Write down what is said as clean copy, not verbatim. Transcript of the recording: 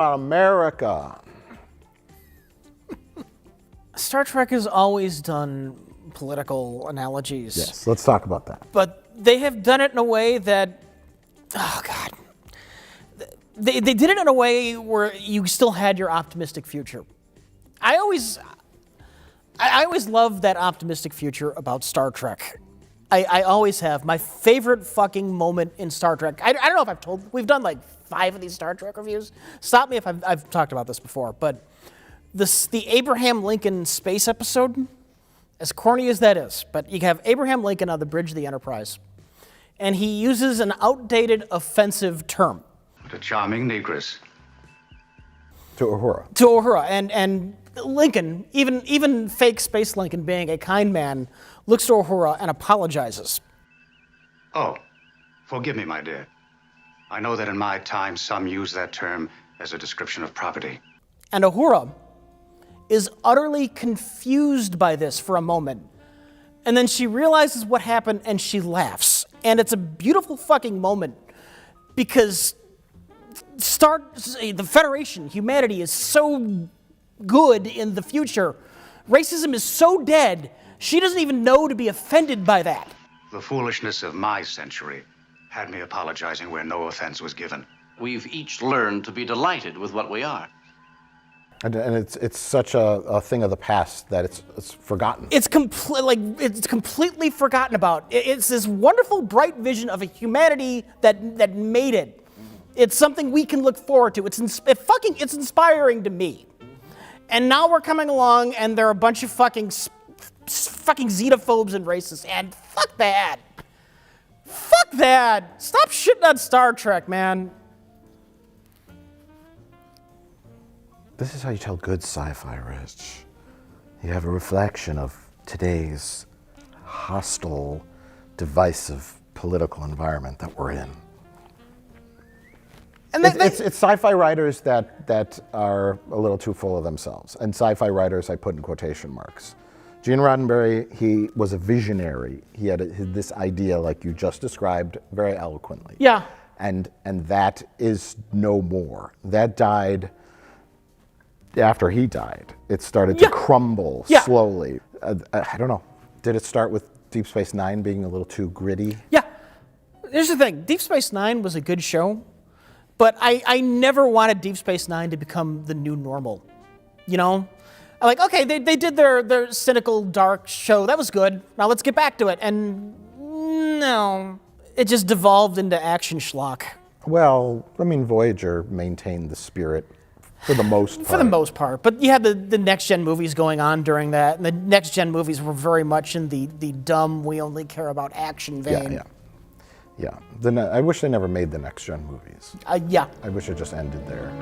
America. Star Trek has always done political analogies. Yes, let's talk about that. But they have done it in a way that, oh God. They did it in a way where you still had your optimistic future. I always loved that optimistic future about Star Trek. I always have. My favorite fucking moment in Star Trek, I don't know if I've told, we've done like 5 of these Star Trek reviews. Stop me if I've talked about this before, but the Abraham Lincoln space episode, as corny as that is, but you have Abraham Lincoln on the bridge of the Enterprise, and he uses an outdated offensive term. What a charming negress. To Uhura. To Uhura, and Lincoln, even fake Space Lincoln being a kind man, looks to Uhura and apologizes. Oh, forgive me, my dear. I know that in my time some use that term as a description of property. And Uhura is utterly confused by this for a moment. And then she realizes what happened and she laughs. And it's a beautiful fucking moment because the Federation, humanity is so good in the future. Racism is so dead, she doesn't even know to be offended by that. The foolishness of my century had me apologizing where no offense was given. We've each learned to be delighted with what we are. And it's such a thing of the past that it's forgotten. It's completely forgotten about. It's this wonderful, bright vision of a humanity that made it. It's something we can look forward to. It's inspiring to me. And now we're coming along, and there are a bunch of fucking xenophobes and racists, and fuck that. Fuck that. Stop shitting on Star Trek, man. This is how you tell good sci-fi, Rich. You have a reflection of today's hostile, divisive political environment that we're in. And it's sci-fi writers that are a little too full of themselves. And sci-fi writers I put in quotation marks. Gene Roddenberry, he was a visionary. He had this idea like you just described very eloquently. Yeah. And that is no more. That died after he died. It started to crumble slowly. I don't know. Did it start with Deep Space Nine being a little too gritty? Yeah. Here's the thing. Deep Space Nine was a good show. But I never wanted Deep Space Nine to become the new normal, you know? I'm like, okay, they did their cynical, dark show. That was good. Now let's get back to it. And no, it just devolved into action schlock. Well, I mean, Voyager maintained the spirit for the most part. For the most part. But you had the next-gen movies going on during that. And the next-gen movies were very much in the dumb, we only care about action vein. Yeah. I wish they never made the next-gen movies. Yeah. I wish it just ended there.